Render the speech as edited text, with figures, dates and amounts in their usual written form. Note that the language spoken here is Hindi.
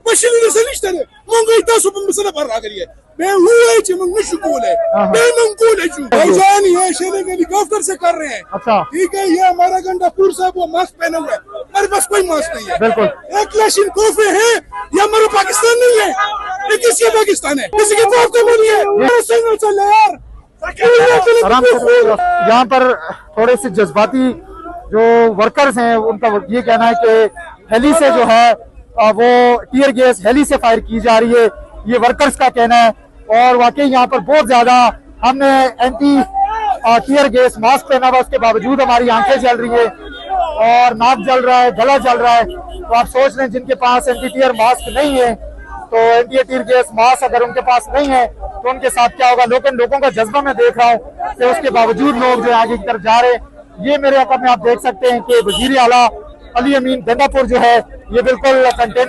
Başını sen Mongol'dan sonra mesela para geliyor. Ben हुए कि मैं मुश्किल है मैं मंगोल है भाईजान ये शेले के हेलीकॉप्टर से कर रहे हैं अच्छा ठीक है ये हमारा गंडापुर साहब वो मास्क पहना हुआ है हमारे पास कोई मास्क नहीं है बिल्कुल एक क्लाशिनकोव है ये हमारा पाकिस्तान नहीं है ये किसी पाकिस्तान है किसी के पास तो नहीं है सिंगल चल यार आराम से। यहाँ पर थोड़े से जज्बाती जो वर्कर्स हैं उनका ये कहना है कि हेली से जो है वो टीयर गैस हेली से फायर की जा रही है, ये वर्कर्स का कहना है। और वाकई यहाँ पर बहुत ज्यादा हमने एंटी टीयर गैस मास्क पहना हुआ, उसके बावजूद हमारी आंखें जल रही है और नाक जल रहा है, गला जल रहा है। तो आप सोच रहे हैं जिनके पास एंटी टीयर मास्क नहीं है, तो एंटी टीयर गैस मास्क अगर उनके पास नहीं है तो उनके साथ क्या होगा। लेकिन लोगों का जज्बा मैं देख रहा हूँ कि उसके बावजूद लोग जो आगे की तरफ जा रहे हैं। ये मेरे अकब में आप देख सकते हैं कि वजीर आला अली अमीन गंडापुर जो है ये बिल्कुल कंटेनर